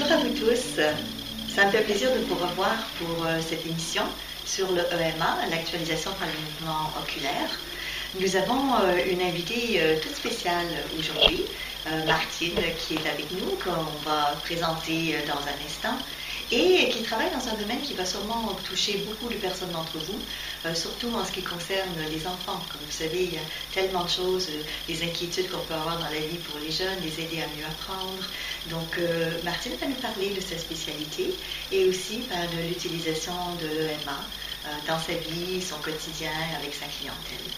Bonjour à vous tous. Ça me fait plaisir de vous revoir pour cette émission sur le EMA, l'actualisation par le mouvement oculaire. Nous avons une invitée toute spéciale aujourd'hui, Martine, qui est avec nous, qu'on va présenter dans un instant, et qui travaille dans un domaine qui va sûrement toucher beaucoup de personnes d'entre vous, surtout en ce qui concerne les enfants. Comme vous savez, il y a tellement de choses, les inquiétudes qu'on peut avoir dans la vie pour les jeunes, les aider à mieux apprendre. Donc, Martine va nous parler de sa spécialité et aussi de l'utilisation de l'EMA dans sa vie, son quotidien avec sa clientèle.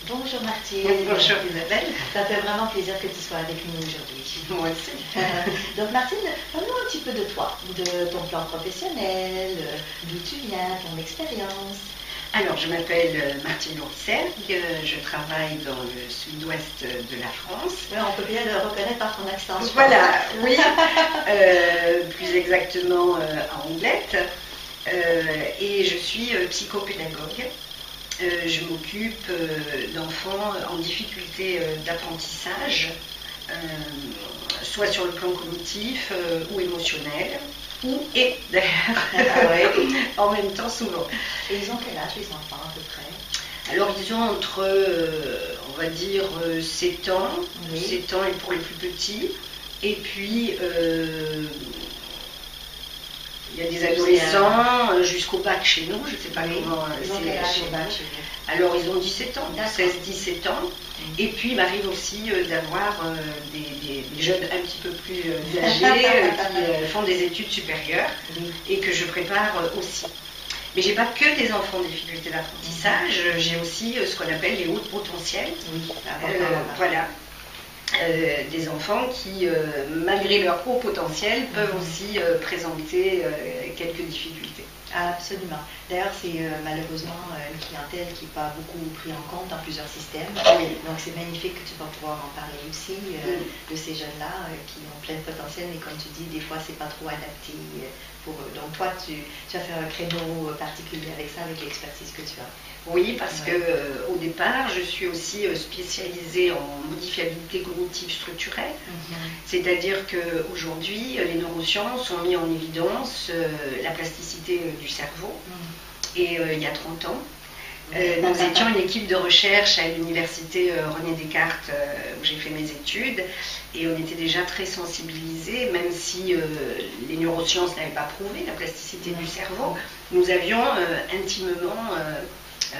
Bonjour Martine. Bonjour Isabelle. Ça fait vraiment plaisir que tu sois avec nous aujourd'hui. Moi aussi. Donc Martine, parle-nous un petit peu de toi, de ton plan professionnel, d'où tu viens, ton expérience. Alors, je m'appelle Martine Lourcel, je travaille dans le sud-ouest de la France. Oui, on peut bien le reconnaître par ton accent. Voilà, oui, plus exactement à Anglette. Et je suis psychopédagogue. Je m'occupe d'enfants en difficulté d'apprentissage, soit sur le plan cognitif ou émotionnel, et d'ailleurs, en même temps souvent. Et ils ont quel âge les enfants à peu près? Alors ils ont entre, on va dire, 7 ans, oui. 7 ans et pour les plus petits, et puis il y a des adolescents jusqu'au bac chez nous, je ne sais pas comment c'est chez bac. Alors ils ont 17 ans, 16-17 ans, et puis il m'arrive aussi d'avoir des jeunes un petit peu plus âgés qui font des études supérieures et que je prépare aussi. Mais j'ai pas que des enfants en difficulté d'apprentissage, j'ai aussi ce qu'on appelle les hauts potentiels. Oui, voilà. Des enfants qui, malgré leur haut potentiel, peuvent aussi présenter quelques difficultés. Absolument. D'ailleurs, c'est malheureusement une clientèle qui n'est pas beaucoup prise en compte dans plusieurs systèmes. Oui. Donc, c'est magnifique que tu vas pouvoir en parler aussi de ces jeunes-là qui ont plein de potentiel, mais comme tu dis, des fois, c'est pas trop adapté pour eux. Donc, toi, tu as fait un créneau particulier avec ça, avec l'expertise que tu as. Oui, parce que au départ, je suis aussi spécialisée en modifiabilité cognitive structurelle. C'est-à-dire qu'aujourd'hui, les neurosciences ont mis en évidence la plasticité du cerveau. Et il y a 30 ans, nous étions une équipe de recherche à l'université René Descartes où j'ai fait mes études, et on était déjà très sensibilisés, même si les neurosciences n'avaient pas prouvé la plasticité du cerveau, nous avions intimement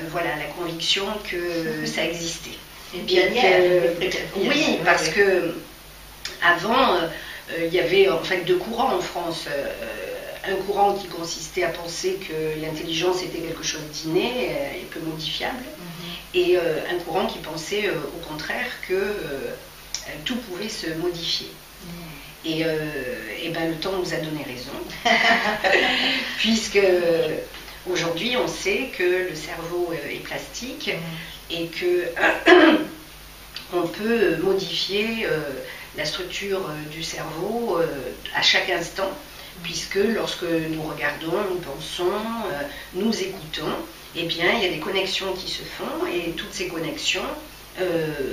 voilà, la conviction que ça existait. Et bien, oui, parce que avant, il y avait en fait deux courants en France. Un courant qui consistait à penser que l'intelligence était quelque chose d'inné et peu modifiable, et un courant qui pensait au contraire que tout pouvait se modifier. Et ben, le temps nous a donné raison, puisque aujourd'hui on sait que le cerveau est plastique et que on peut modifier la structure du cerveau à chaque instant, puisque lorsque nous regardons, nous pensons, nous écoutons, eh bien il y a des connexions qui se font, et toutes ces connexions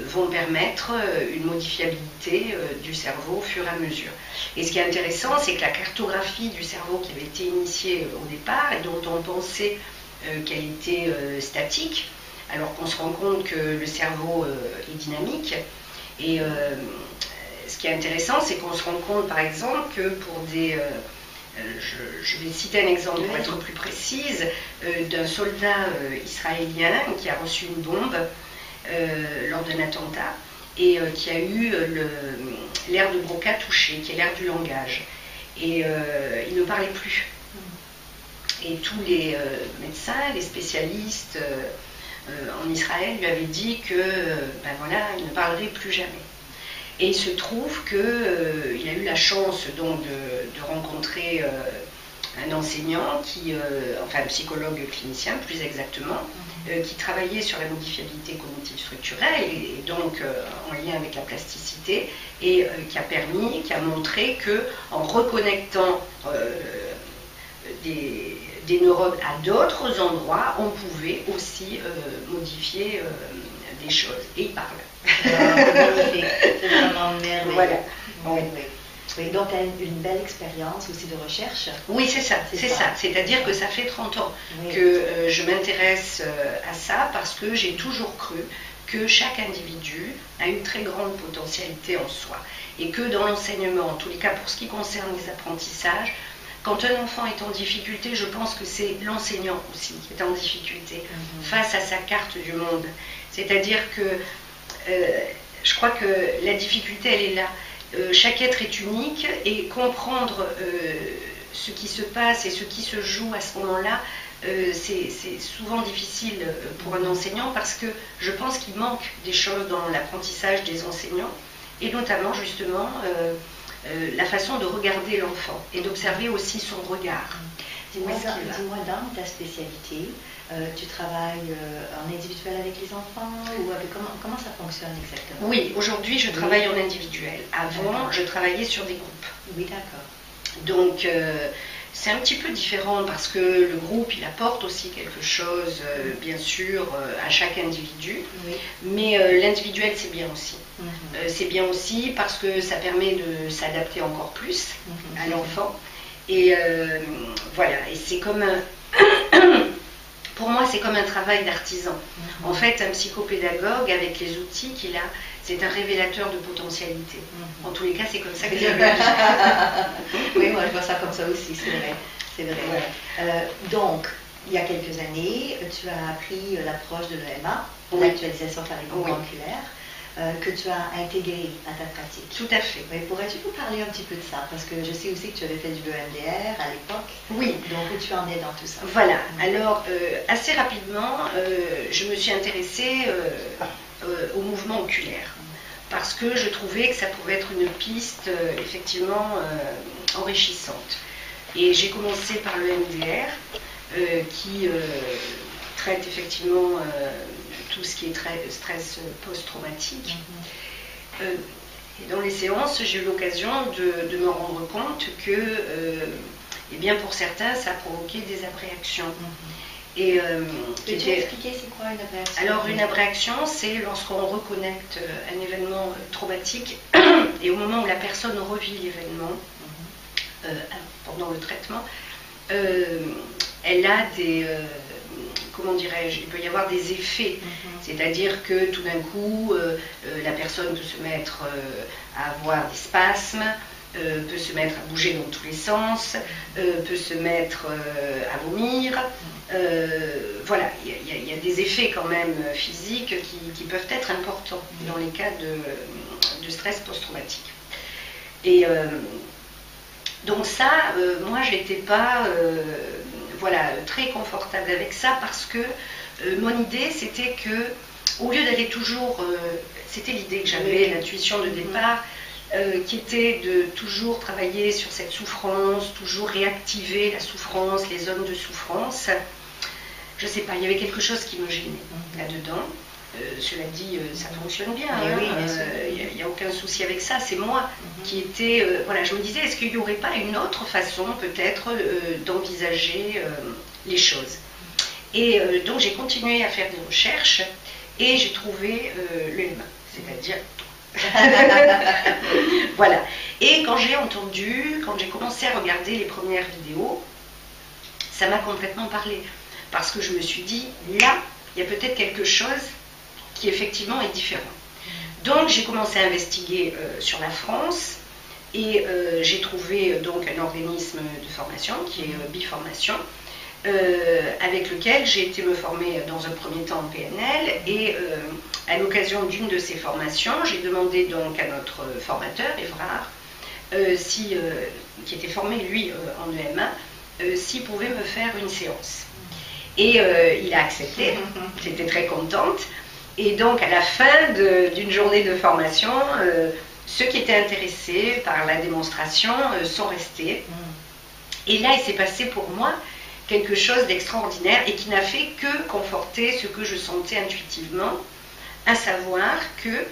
vont permettre une modifiabilité du cerveau au fur et à mesure. Et ce qui est intéressant, c'est que la cartographie du cerveau qui avait été initiée au départ et dont on pensait qu'elle était statique, alors qu'on se rend compte que le cerveau est dynamique. Et ce qui est intéressant, c'est qu'on se rend compte par exemple que pour des... je vais citer un exemple pour être plus précise, d'un soldat israélien qui a reçu une bombe lors d'un attentat et qui a eu l'aire de Broca touchée, qui est l'aire du langage. Et il ne parlait plus. Et tous les médecins, les spécialistes en Israël lui avaient dit que ben voilà, il ne parlerait plus jamais. Et il se trouve qu'il a eu la chance donc de rencontrer un enseignant, enfin un psychologue clinicien plus exactement, qui travaillait sur la modifiabilité cognitive structurelle et donc en lien avec la plasticité, et qui a montré qu'en reconnectant des neurones à d'autres endroits, on pouvait aussi modifier des choses. Et il parle. C'est magnifique, c'est vraiment merveilleux. Voilà. Oui. Oui, donc tu as une belle expérience aussi de recherche. Oui, c'est ça, c'est ça. C'est-à-dire que ça fait 30 ans oui. que je m'intéresse à ça parce que j'ai toujours cru que chaque individu a une très grande potentialité en soi. Et que dans l'enseignement, en tous les cas pour ce qui concerne les apprentissages, quand un enfant est en difficulté, je pense que c'est l'enseignant aussi qui est en difficulté face à sa carte du monde. C'est-à-dire que je crois que la difficulté, elle est là. Chaque être est unique et comprendre ce qui se passe et ce qui se joue à ce moment-là, c'est souvent difficile pour un enseignant parce que je pense qu'il manque des choses dans l'apprentissage des enseignants et notamment justement la façon de regarder l'enfant et d'observer aussi son regard. Dis-moi, dans ta spécialité, tu travailles en individuel avec les enfants ou avec, comment ça fonctionne exactement? Oui, aujourd'hui je travaille en individuel. Avant, je travaillais sur des groupes. Oui, d'accord. Donc, c'est un petit peu différent parce que le groupe, il apporte aussi quelque chose, bien sûr, à chaque individu. Oui. Mais l'individuel, c'est bien aussi. C'est bien aussi parce que ça permet de s'adapter encore plus à l'enfant. Et voilà, et c'est comme un... Pour moi, c'est comme un travail d'artisan. En fait, un psychopédagogue, avec les outils qu'il a, c'est un révélateur de potentialité. En tous les cas, c'est comme ça que je le Oui, moi, je vois ça comme ça aussi, c'est vrai. C'est vrai. Ouais. Donc, il y a quelques années, tu as appris l'approche de l'EMA, l'actualisation par les mouvements oculaires, que tu as intégré à ta pratique. Tout à fait. Oui, pourrais-tu nous parler un petit peu de ça? Parce que je sais aussi que tu avais fait du EMDR à l'époque. Oui. Donc, où tu en es dans tout ça? Voilà. Alors, assez rapidement, je me suis intéressée au mouvement oculaire. Parce que je trouvais que ça pouvait être une piste effectivement enrichissante. Et j'ai commencé par le MDR, qui traite effectivement tout ce qui est stress post-traumatique. Et dans les séances, j'ai eu l'occasion de me rendre compte que, eh bien pour certains, ça a provoqué des abréactions. Et, peux-tu expliquer c'est quoi une abréaction? Alors une abréaction, c'est lorsqu'on reconnecte un événement traumatique et au moment où la personne revit l'événement, pendant le traitement, elle a des... comment dirais-je, il peut y avoir des effets. C'est-à-dire que tout d'un coup, la personne peut se mettre à avoir des spasmes, peut se mettre à bouger dans tous les sens, peut se mettre à vomir. Voilà, il y a des effets quand même physiques qui peuvent être importants dans les cas de stress post-traumatique. Et donc ça, moi, j'étais pas voilà, très confortable avec ça parce que mon idée, c'était que, au lieu d'aller toujours, c'était l'idée que j'avais, l'intuition de départ, qui était de toujours travailler sur cette souffrance, toujours réactiver la souffrance, les zones de souffrance. Je sais pas, il y avait quelque chose qui me gênait là-dedans. Cela dit, ça fonctionne bien, il n'y a aucun souci avec ça. C'est moi qui était, voilà, je me disais, est-ce qu'il n'y aurait pas une autre façon peut-être d'envisager les choses? Et donc j'ai continué à faire des recherches et j'ai trouvé l'EMA, c'est-à-dire voilà. Et quand j'ai commencé à regarder les premières vidéos, ça m'a complètement parlé. Parce que je me suis dit, là, il y a peut-être quelque chose qui effectivement est différent. Donc j'ai commencé à investiguer sur la France et j'ai trouvé donc un organisme de formation qui est Biformation, avec lequel j'ai été me former dans un premier temps en PNL et à l'occasion d'une de ces formations, j'ai demandé donc à notre formateur, Évrard, qui était formé lui en EMA, s'il pouvait me faire une séance. Et il a accepté, j'étais très contente. Et donc à la fin d'une journée de formation, ceux qui étaient intéressés par la démonstration sont restés. Et là, il s'est passé pour moi quelque chose d'extraordinaire et qui n'a fait que conforter ce que je sentais intuitivement, à savoir que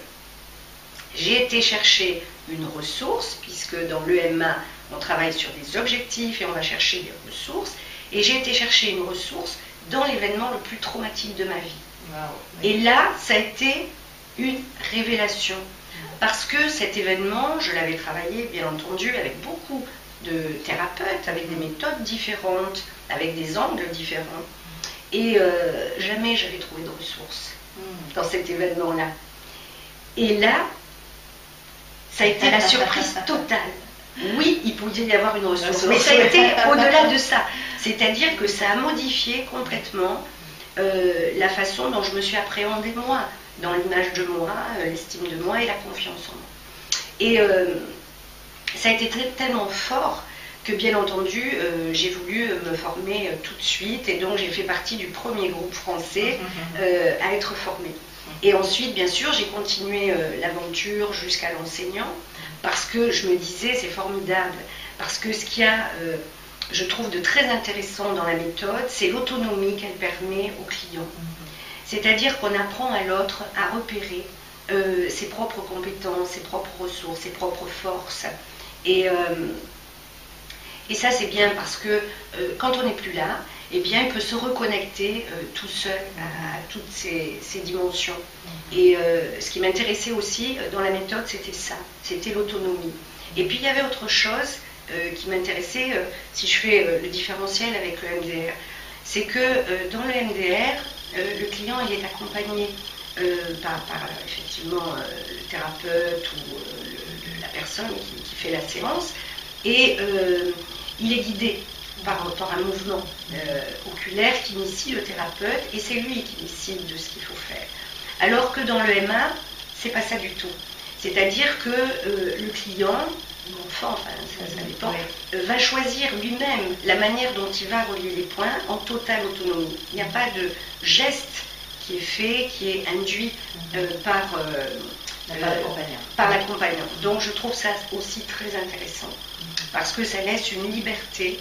j'ai été chercher une ressource, puisque dans l'EMA, on travaille sur des objectifs et on va chercher des ressources, et j'ai été chercher une ressource dans l'événement le plus traumatique de ma vie. Wow. Et là, ça a été une révélation. Parce que cet événement, je l'avais travaillé, bien entendu, avec beaucoup de thérapeutes, avec des méthodes différentes, avec des angles différents. Et jamais j'avais trouvé de ressources dans cet événement-là. Et là, ça a été la surprise totale. Oui, il pouvait y avoir une ressource, mais ça a été au-delà de ça. C'est-à-dire que ça a modifié complètement la façon dont je me suis appréhendée moi, dans l'image de moi, l'estime de moi et la confiance en moi. Et ça a été tellement fort que bien entendu, j'ai voulu me former tout de suite, et donc j'ai fait partie du premier groupe français à être formé. Et ensuite, bien sûr, j'ai continué l'aventure jusqu'à l'enseignant, parce que je me disais, c'est formidable, parce que ce qu'il y a, je trouve, de très intéressant dans la méthode, c'est l'autonomie qu'elle permet aux clients. C'est-à-dire qu'on apprend à l'autre à repérer ses propres compétences, ses propres ressources, ses propres forces. Et ça, c'est bien parce que quand on n'est plus là, eh bien, il peut se reconnecter tout seul à toutes ces dimensions. Et ce qui m'intéressait aussi dans la méthode, c'était ça, c'était l'autonomie. Et puis, il y avait autre chose qui m'intéressait, si je fais le différentiel avec le MDR, c'est que dans le MDR, le client, il est accompagné par effectivement le thérapeute ou la personne qui fait la séance, et il est guidé par un mouvement oculaire qui initie le thérapeute, et c'est lui qui décide de ce qu'il faut faire. Alors que dans le MA, c'est pas ça du tout. C'est-à-dire que le client, l'enfant, enfin ça dépend, va choisir lui-même la manière dont il va relier les points en totale autonomie. Il n'y a pas de geste qui est fait, qui est induit par l'accompagnant. Donc je trouve ça aussi très intéressant, parce que ça laisse une liberté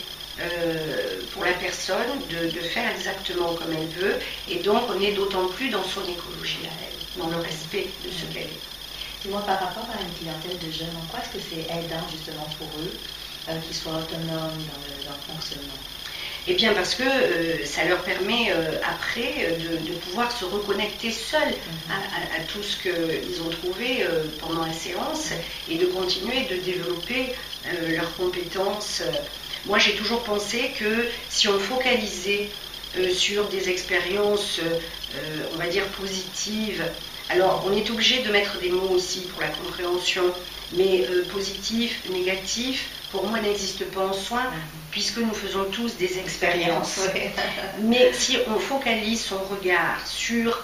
pour la personne de faire exactement comme elle veut, et donc on est d'autant plus dans son écologie à elle, dans le respect de ce qu'elle est. Dis-moi, par rapport à une clientèle de jeunes, en quoi est-ce que c'est aidant justement pour eux qu'ils soient autonomes dans leur fonctionnement? Eh bien parce que ça leur permet après de pouvoir se reconnecter seuls à tout ce qu'ils ont trouvé pendant la séance, et de continuer de développer leurs compétences. Moi j'ai toujours pensé que si on focalisait sur des expériences, on va dire positives, alors on est obligé de mettre des mots aussi pour la compréhension, mais positif, négatif, pour moi n'existe pas en soi, puisque nous faisons tous des expériences. Mais si on focalise son regard sur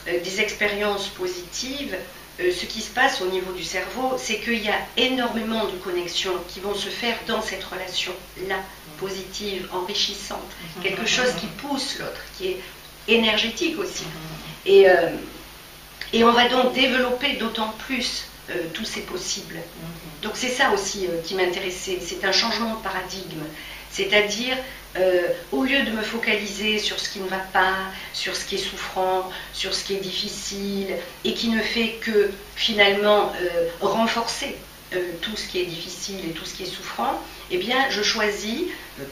des expériences positives, ce qui se passe au niveau du cerveau, c'est qu'il y a énormément de connexions qui vont se faire dans cette relation-là, positive, enrichissante, quelque chose qui pousse l'autre, qui est énergétique aussi. Et on va donc développer d'autant plus tous ces possibles. Donc c'est ça aussi qui m'intéressait, c'est un changement de paradigme. C'est-à-dire, au lieu de me focaliser sur ce qui ne va pas, sur ce qui est souffrant, sur ce qui est difficile, et qui ne fait que finalement renforcer tout ce qui est difficile et tout ce qui est souffrant, eh bien je choisis,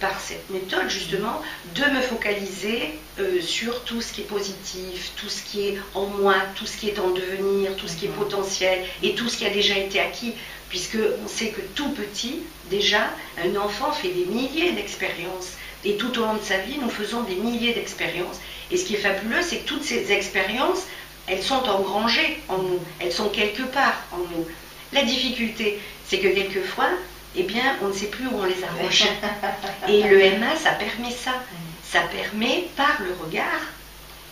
par cette méthode justement, de me focaliser sur tout ce qui est positif, tout ce qui est en moi, tout ce qui est en devenir, tout ce qui est potentiel, et tout ce qui a déjà été acquis, puisque on sait que tout petit, déjà, un enfant fait des milliers d'expériences, et tout au long de sa vie, nous faisons des milliers d'expériences. Et ce qui est fabuleux, c'est que toutes ces expériences, elles sont engrangées en nous, elles sont quelque part en nous. La difficulté, c'est que quelquefois, eh bien, on ne sait plus où on les a rangées. Et le MA, ça permet ça. Ça permet par le regard,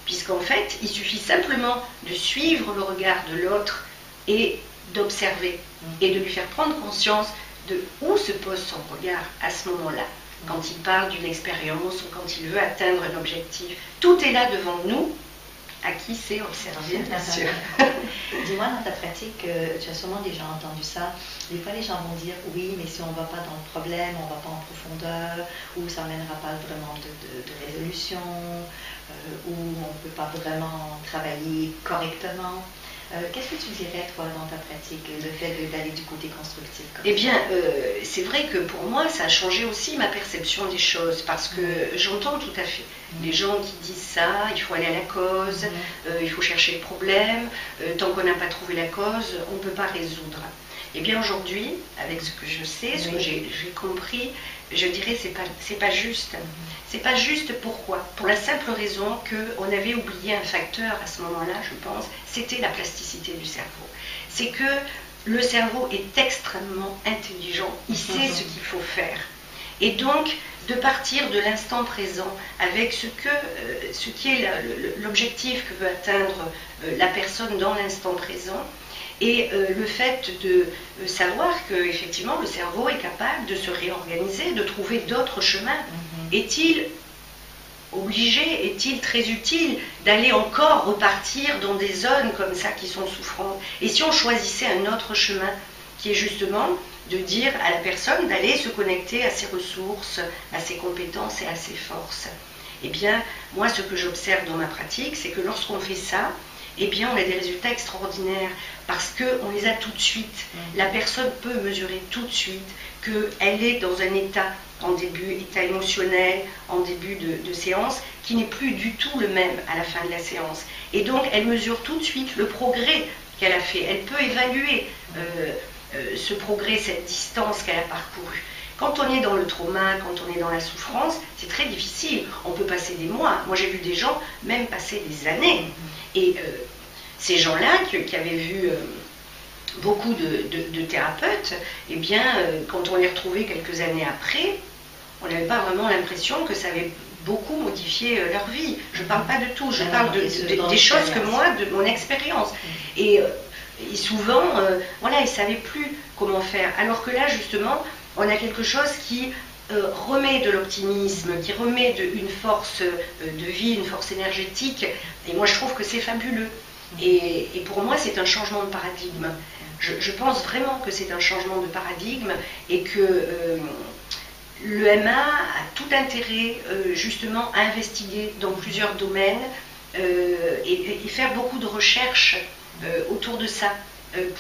puisqu'en fait, il suffit simplement de suivre le regard de l'autre et d'observer, et de lui faire prendre conscience de où se pose son regard à ce moment-là, quand il parle d'une expérience ou quand il veut atteindre un objectif. Tout est là devant nous, à qui c'est observer, bien sûr. Dis-moi, dans ta pratique, tu as sûrement déjà entendu ça. Des fois, les gens vont dire oui, mais si on ne va pas dans le problème, on ne va pas en profondeur, ou ça n'amènera pas vraiment de résolution, ou on ne peut pas vraiment travailler correctement. Qu'est-ce que tu dirais, toi, dans ta pratique, le fait d'aller du côté constructif comme Eh bien, c'est vrai que pour moi, ça a changé aussi ma perception des choses, parce que j'entends tout à fait les gens qui disent ça, il faut aller à la cause, il faut chercher le problème, tant qu'on n'a pas trouvé la cause, on ne peut pas résoudre. Eh bien, aujourd'hui, avec ce que je sais, ce que j'ai compris, je dirais c'est pas juste. C'est pas juste, pourquoi? Pour la simple raison qu'on avait oublié un facteur à ce moment-là, je pense, c'était la plasticité du cerveau. C'est que le cerveau est extrêmement intelligent, il sait ce qu'il faut faire. Et donc, de partir de l'instant présent avec ce qui est l'objectif que veut atteindre la personne dans l'instant présent, et le fait de savoir qu'effectivement le cerveau est capable de se réorganiser, de trouver d'autres chemins. Est-il obligé, est-il très utile d'aller encore repartir dans des zones comme ça qui sont souffrantes? Et si on choisissait un autre chemin qui est justement de dire à la personne d'aller se connecter à ses ressources, à ses compétences et à ses forces? Eh bien, moi, ce que j'observe dans ma pratique, c'est que lorsqu'on fait ça, eh bien, on a des résultats extraordinaires parce qu'on les a tout de suite. La personne peut mesurer tout de suite qu'elle est dans un état, en début, état émotionnel, en début de séance, qui n'est plus du tout le même à la fin de la séance. Et donc, elle mesure tout de suite le progrès qu'elle a fait. Elle peut évaluer ce progrès, cette distance qu'elle a parcourue. Quand on est dans le trauma, quand on est dans la souffrance, c'est très difficile. On peut passer des mois. Moi, j'ai vu des gens même passer des années. Et ces gens-là qui avaient vu beaucoup de thérapeutes, eh bien, quand on les retrouvait quelques années après, on n'avait pas vraiment l'impression que ça avait beaucoup modifié leur vie. Je ne parle pas de tout, je parle des choses que moi, de mon expérience. Et souvent, voilà, ils ne savaient plus comment faire. Alors que là, justement, on a quelque chose qui remet de l'optimisme, qui remet une force de vie, une force énergétique. Et moi, je trouve que c'est fabuleux. Et pour moi, c'est un changement de paradigme. Je pense vraiment que c'est un changement de paradigme et que l'EMA a tout intérêt, justement, à investiguer dans plusieurs domaines et faire beaucoup de recherches autour de ça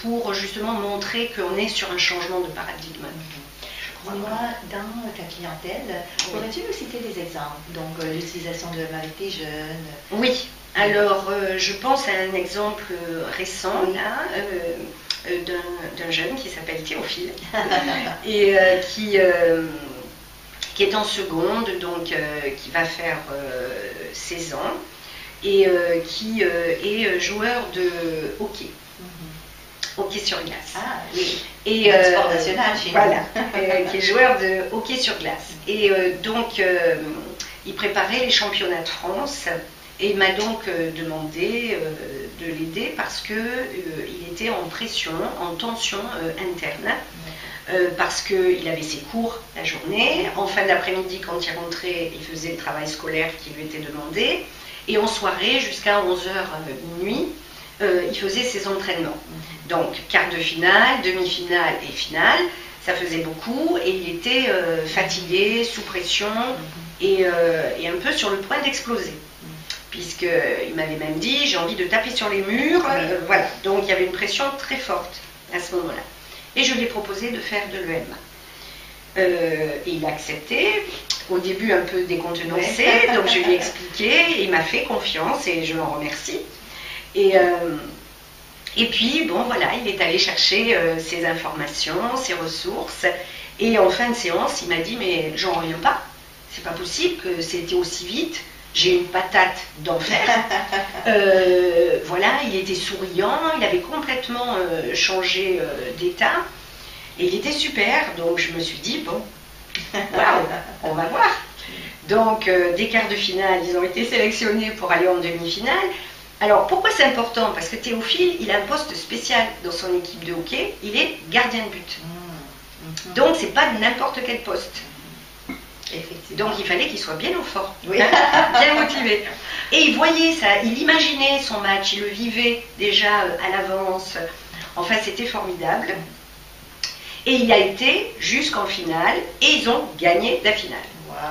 pour, justement, montrer qu'on est sur un changement de paradigme. Dis-moi, dans ta clientèle, pourrais-tu nous citer des exemples? Donc, l'utilisation de l'EMA jeune. Oui, alors je pense à un exemple récent, là, d'un jeune qui s'appelle Théophile, et qui est en seconde, donc qui va faire 16 ans, et qui est joueur de hockey. Hockey sur glace. Ah oui. Et sport national chez nous. Voilà, qui est joueur de hockey sur glace. Et donc, il préparait les championnats de France et il m'a donc demandé de l'aider parce qu'il était en pression, en tension interne. Parce qu'il avait ses cours la journée. En fin d'après-midi, quand il rentrait, il faisait le travail scolaire qui lui était demandé. Et en soirée, jusqu'à 11h minuit, il faisait ses entraînements. Donc, quart de finale, demi-finale et finale, ça faisait beaucoup et il était fatigué, sous pression et un peu sur le point d'exploser. Puisqu'il m'avait même dit, j'ai envie de taper sur les murs. Voilà. Donc, il y avait une pression très forte à ce moment-là. Et je lui ai proposé de faire de l'EMA. Et il a accepté, au début un peu décontenancé, donc je lui ai expliqué, il m'a fait confiance et je l'en remercie. Et puis, bon, voilà, il est allé chercher ses informations, ses ressources, et en fin de séance, il m'a dit, mais j'en reviens pas, c'est pas possible que c'était aussi vite, j'ai une patate d'enfer. Voilà, il était souriant, il avait complètement changé d'état, et il était super, donc je me suis dit, bon, waouh, on va voir. Donc, des quarts de finale, ils ont été sélectionnés pour aller en demi-finale. Alors, pourquoi c'est important? Parce que Théophile, il a un poste spécial dans son équipe de hockey, il est gardien de but. Donc, c'est pas n'importe quel poste. Donc, il fallait qu'il soit bien au fort, bien motivé. Et il voyait ça, il imaginait son match, il le vivait déjà à l'avance. Enfin, c'était formidable. Et il a été jusqu'en finale, et ils ont gagné la finale.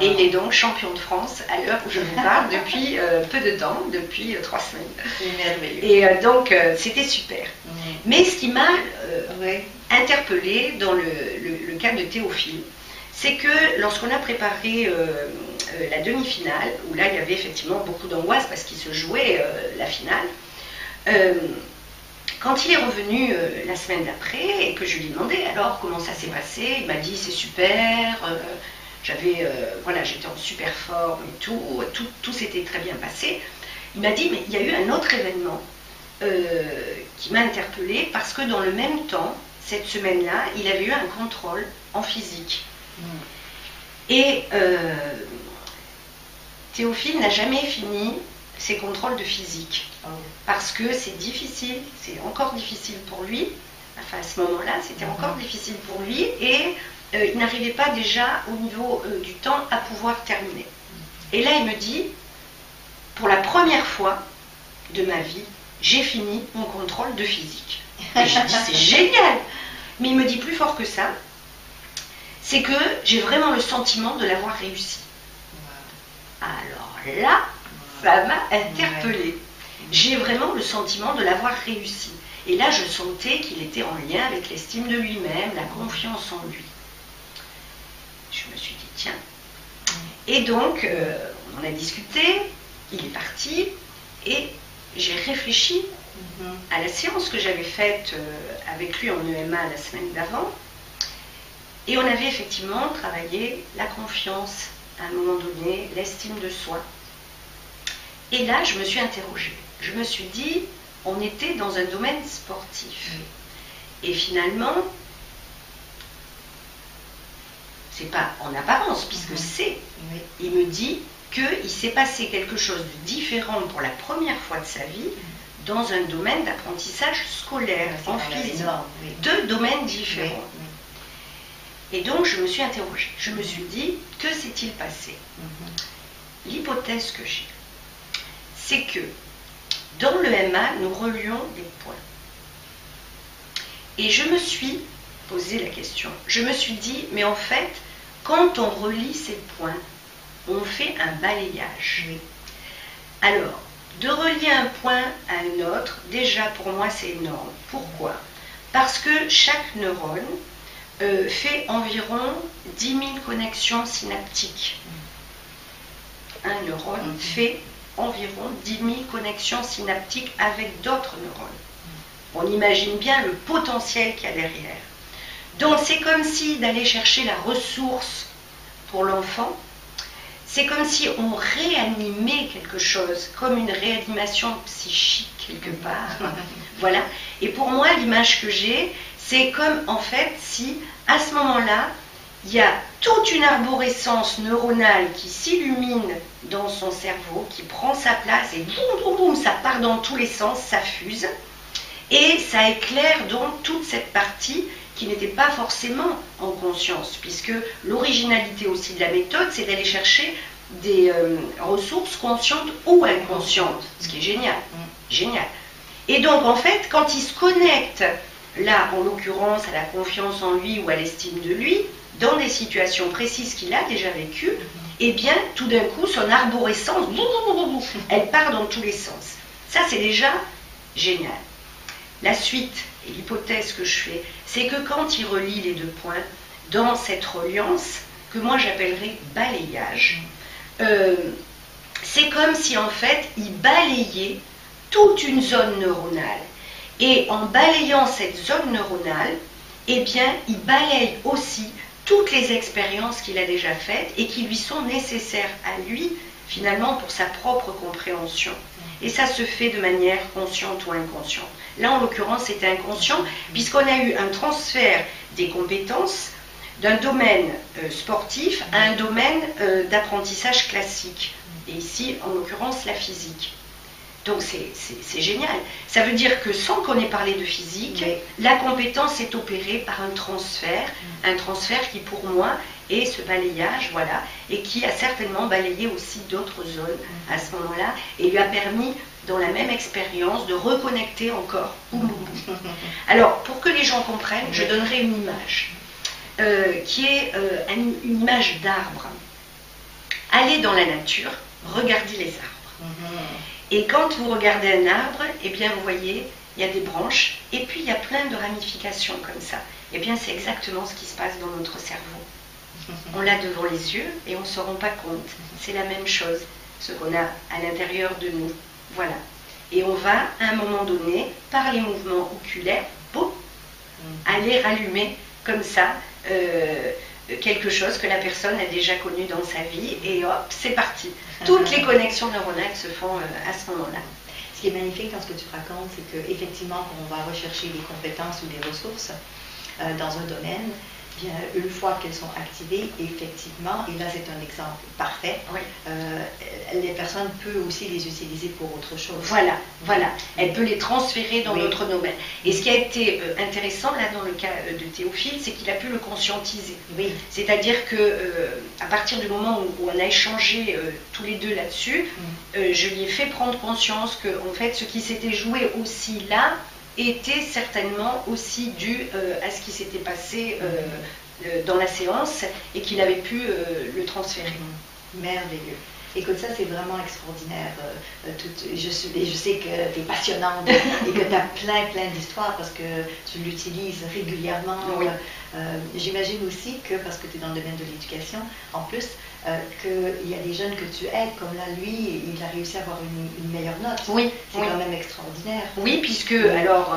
Et il est donc champion de France à l'heure où je vous parle depuis peu de temps, depuis 3 semaines. C'est merveilleux. Et donc c'était super. Mais ce qui m'a interpellée dans le cas de Théophile, c'est que lorsqu'on a préparé la demi-finale, où là il y avait effectivement beaucoup d'angoisse parce qu'il se jouait la finale, quand il est revenu la semaine d'après et que je lui ai demandé alors comment ça s'est passé, il m'a dit c'est super, j'étais en super forme et tout s'était très bien passé. Il m'a dit mais il y a eu un autre événement qui m'a interpellée parce que dans le même temps, cette semaine-là, il avait eu un contrôle en physique. Et Théophile n'a jamais fini ses contrôles de physique. Parce que c'est difficile, c'est encore difficile pour lui. Enfin, à ce moment-là, c'était encore difficile pour lui. Et il n'arrivait pas déjà au niveau du temps à pouvoir terminer. Et là, il me dit, pour la première fois de ma vie, j'ai fini mon contrôle de physique. Et je dis, c'est génial. Mais il me dit plus fort que ça, c'est que j'ai vraiment le sentiment de l'avoir réussi. Alors là, ça m'a interpellée. J'ai vraiment le sentiment de l'avoir réussi. Et là, je sentais qu'il était en lien avec l'estime de lui-même, la confiance en lui. Je me suis dit, tiens. Et donc, on en a discuté, il est parti, et j'ai réfléchi à la séance que j'avais faite avec lui en EMA la semaine d'avant. Et on avait effectivement travaillé la confiance, à un moment donné, l'estime de soi. Et là, je me suis interrogée. Je me suis dit, on était dans un domaine sportif. Et finalement, c'est pas en apparence, puisque c'est. Il me dit qu'il s'est passé quelque chose de différent pour la première fois de sa vie dans un domaine d'apprentissage scolaire, en physique. Deux domaines différents. Et donc, je me suis interrogée. Je me suis dit, que s'est-il passé? L'hypothèse que j'ai, c'est que dans le MA, nous relions des points. Et je me suis posé la question. Je me suis dit, mais en fait, quand on relie ces points, on fait un balayage. Alors, de relier un point à un autre, déjà pour moi c'est énorme. Pourquoi? Parce que chaque neurone fait environ 10 000 connexions synaptiques. Un neurone fait environ 10 000 connexions synaptiques avec d'autres neurones. On imagine bien le potentiel qu'il y a derrière. Donc c'est comme si d'aller chercher la ressource pour l'enfant, c'est comme si on réanimait quelque chose, comme une réanimation psychique quelque part. Voilà. Et pour moi, l'image que j'ai, c'est comme en fait si à ce moment-là, il y a toute une arborescence neuronale qui s'illumine dans son cerveau, qui prend sa place et boum, boum, boum, ça part dans tous les sens, ça fuse. Et ça éclaire donc toute cette partie qui n'était pas forcément en conscience, puisque l'originalité aussi de la méthode, c'est d'aller chercher des ressources conscientes ou inconscientes, ce qui est génial. Génial. Et donc, en fait, quand il se connecte, là, en l'occurrence, à la confiance en lui ou à l'estime de lui, dans des situations précises qu'il a déjà vécues, eh bien, tout d'un coup, son arborescence, elle part dans tous les sens. Ça, c'est déjà génial. La suite et l'hypothèse que je fais, c'est que quand il relie les deux points, dans cette reliance, que moi j'appellerais balayage, c'est comme si en fait il balayait toute une zone neuronale. Et en balayant cette zone neuronale, eh bien, il balaye aussi toutes les expériences qu'il a déjà faites et qui lui sont nécessaires à lui, finalement, pour sa propre compréhension. Et ça se fait de manière consciente ou inconsciente. Là, en l'occurrence, c'était inconscient, puisqu'on a eu un transfert des compétences d'un domaine sportif à un domaine d'apprentissage classique. Et ici, en l'occurrence, la physique. Donc, c'est génial. Ça veut dire que sans qu'on ait parlé de physique, la compétence est opérée par un transfert qui, pour moi, est ce balayage, voilà, et qui a certainement balayé aussi d'autres zones à ce moment-là, et lui a permis, dans la même expérience, de reconnecter encore. Alors, pour que les gens comprennent, je donnerai une image, qui est une image d'arbre. allez dans la nature, regardez les arbres. Et quand vous regardez un arbre, eh bien vous voyez, il y a des branches, et puis il y a plein de ramifications comme ça. Eh bien c'est exactement ce qui se passe dans notre cerveau. On l'a devant les yeux et on ne se rend pas compte. C'est la même chose, ce qu'on a à l'intérieur de nous. Voilà. Et on va, à un moment donné, par les mouvements oculaires, boum, aller rallumer comme ça quelque chose que la personne a déjà connu dans sa vie, et hop, c'est parti. Toutes les connexions neuronales se font à ce moment-là. Ce qui est magnifique dans ce que tu racontes, c'est qu'effectivement, quand on va rechercher des compétences ou des ressources dans un domaine, bien, une fois qu'elles sont activées, effectivement, et là c'est un exemple parfait, oui. Les personnes peuvent aussi les utiliser pour autre chose. Voilà, voilà. Elle peut les transférer dans d'autres domaines. Et ce qui a été intéressant là dans le cas de Théophile, c'est qu'il a pu le conscientiser. Oui. C'est-à-dire que à partir du moment où on a échangé tous les deux là-dessus, je lui ai fait prendre conscience que en fait ce qui s'était joué aussi là était certainement aussi dû à ce qui s'était passé dans la séance, et qu'il avait pu le transférer. Merveilleux. Écoute, ça c'est vraiment extraordinaire. Je sais que tu es passionnante et que tu as plein d'histoires parce que tu l'utilises régulièrement. Oui. J'imagine aussi que, parce que tu es dans le domaine de l'éducation, en plus, qu'il y a des jeunes que tu aides, comme là, lui, il a réussi à avoir une meilleure note. Oui. C'est quand même extraordinaire. Oui, puisque, alors,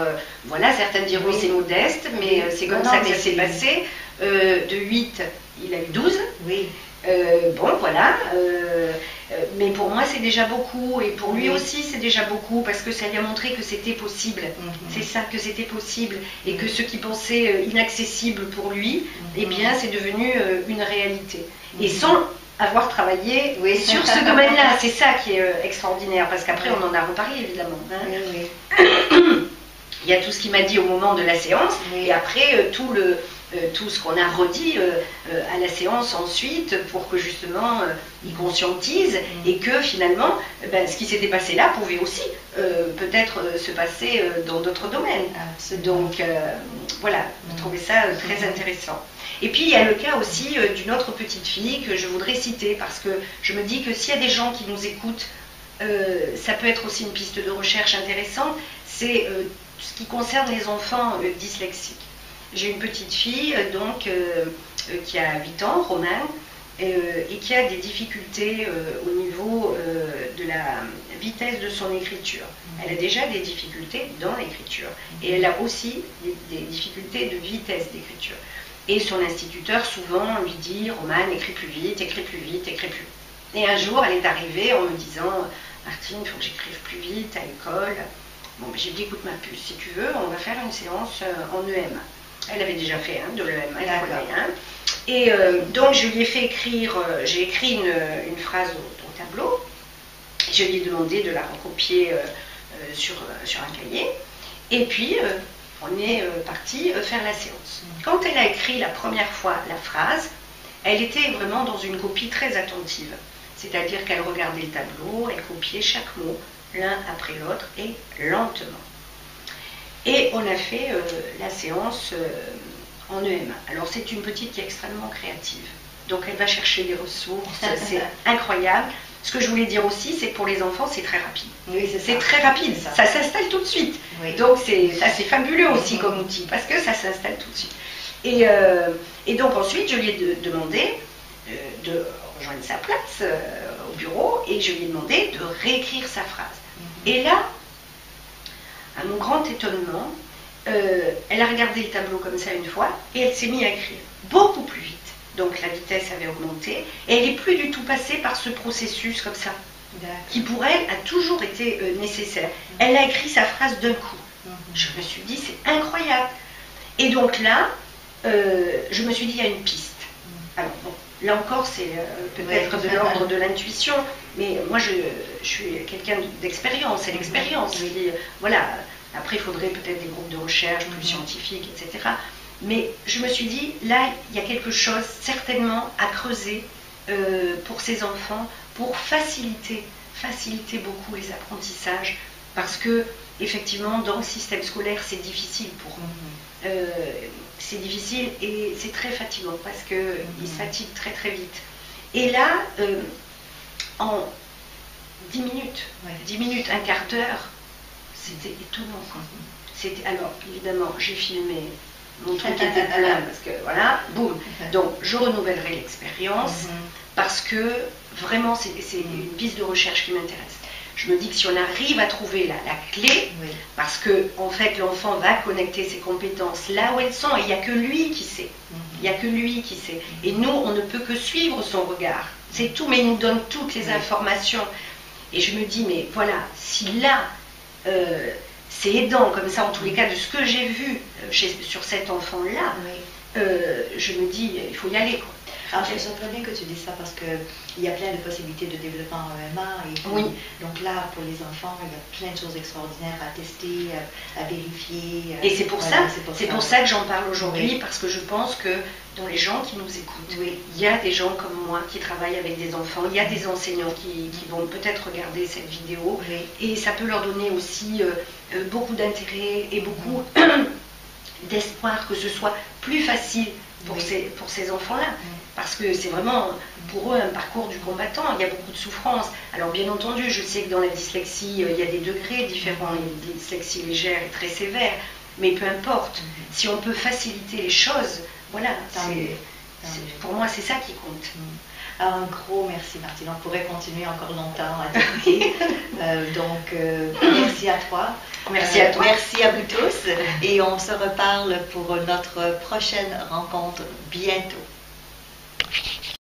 voilà, certains diront c'est modeste, mais c'est comme ça que ça s'est passé. De 8, il a eu 12. Oui. Bon, voilà. Mais pour moi, c'est déjà beaucoup. Et pour lui aussi, c'est déjà beaucoup. Parce que ça lui a montré que c'était possible. C'est ça, que c'était possible. Et que ce qui pensait inaccessible pour lui, eh bien, c'est devenu une réalité. Et sans avoir travaillé sur ce domaine-là. C'est ça qui est extraordinaire. Parce qu'après, on en a reparlé, évidemment. Hein. Il y a tout ce qu'il m'a dit au moment de la séance. Et après, tout ce qu'on a redit à la séance ensuite pour que justement il conscientise et que finalement ce qui s'était passé là pouvait aussi peut-être se passer dans d'autres domaines. Donc voilà, je trouvais ça très intéressant. Et puis il y a le cas aussi d'une autre petite fille que je voudrais citer, parce que je me dis que s'il y a des gens qui nous écoutent, ça peut être aussi une piste de recherche intéressante. C'est ce qui concerne les enfants dyslexiques. J'ai une petite fille donc qui a 8 ans, Romain, et qui a des difficultés au niveau de la vitesse de son écriture. Elle a déjà des difficultés dans l'écriture, et elle a aussi des difficultés de vitesse d'écriture. Et son instituteur souvent lui dit « Romain, écris plus vite, écris plus vite, écris plus vite ». Et un jour, elle est arrivée en me disant « Martine, il faut que j'écrive plus vite à l'école ». Bon, j'ai dit « Écoute ma puce, si tu veux, on va faire une séance en EM ». Elle avait déjà fait de l'EM, elle connaît. Et donc je lui ai fait écrire, j'ai écrit une phrase au tableau. Je lui ai demandé de la recopier sur un cahier. Et puis on est parti faire la séance. Quand elle a écrit la première fois la phrase, elle était vraiment dans une copie très attentive. C'est-à-dire qu'elle regardait le tableau, elle copiait chaque mot l'un après l'autre et lentement. Et on a fait la séance en EM. Alors c'est une petite qui est extrêmement créative. Donc elle va chercher des ressources, c'est incroyable. Ce que je voulais dire aussi, c'est que pour les enfants, c'est très rapide. Oui, c'est très rapide, ça s'installe tout de suite. Oui. Donc c'est fabuleux aussi comme outil, parce que ça s'installe tout de suite. Et donc ensuite, je lui ai demandé de rejoindre sa place au bureau, et je lui ai demandé de réécrire sa phrase. Et là, à mon grand étonnement, elle a regardé le tableau comme ça une fois, et elle s'est mise à écrire beaucoup plus vite. Donc la vitesse avait augmenté, et elle n'est plus du tout passée par ce processus comme ça, qui pour elle a toujours été nécessaire. Elle a écrit sa phrase d'un coup. Je me suis dit, c'est incroyable. Et donc là, je me suis dit, il y a une piste. Alors bon, là encore, c'est peut-être de l'ordre de l'intuition, mais moi je suis quelqu'un d'expérience, c'est l'expérience. Voilà, après il faudrait peut-être des groupes de recherche plus scientifiques, etc. Mais je me suis dit, là, il y a quelque chose certainement à creuser pour ces enfants, pour faciliter beaucoup les apprentissages, parce que, effectivement, dans le système scolaire, c'est difficile pour eux. C'est difficile et c'est très fatigant, parce qu'ils se fatiguent très très vite. Et là, en 10 minutes, 10 minutes, un quart d'heure, c'était étonnant. Alors, évidemment, j'ai filmé, mon truc était plein, parce que voilà, boum. Donc, je renouvellerai l'expérience, parce que vraiment, c'est une piste de recherche qui m'intéresse. Je me dis que si on arrive à trouver la clé, parce que en fait l'enfant va connecter ses compétences là où elles sont, et il n'y a que lui qui sait. Il n'y a que lui qui sait. Et nous, on ne peut que suivre son regard. C'est tout, mais il nous donne toutes les informations. Et je me dis, mais voilà, si là, c'est aidant comme ça, en tous les cas, de ce que j'ai vu sur cet enfant-là, je me dis, il faut y aller, quoi. Alors, j'aime très bien que tu dises ça parce qu'il y a plein de possibilités de développement en EMA. Et puis, donc là, pour les enfants, il y a plein de choses extraordinaires à tester, à vérifier. Et c'est pour ça que j'en parle aujourd'hui, parce que je pense que dans les gens qui nous écoutent, il y a des gens comme moi qui travaillent avec des enfants, il y a des enseignants qui vont peut-être regarder cette vidéo, et ça peut leur donner aussi beaucoup d'intérêt et beaucoup d'espoir que ce soit plus facile pour ces enfants-là. Parce que c'est vraiment pour eux un parcours du combattant, il y a beaucoup de souffrance. Alors bien entendu, je sais que dans la dyslexie, il y a des degrés différents, il y a des dyslexies légères et très sévères, mais peu importe, si on peut faciliter les choses, voilà, pour moi c'est ça qui compte. Alors, un gros merci Martine, on pourrait continuer encore longtemps à discuter. Merci à toi. Merci à toi. Merci à vous tous et on se reparle pour notre prochaine rencontre bientôt.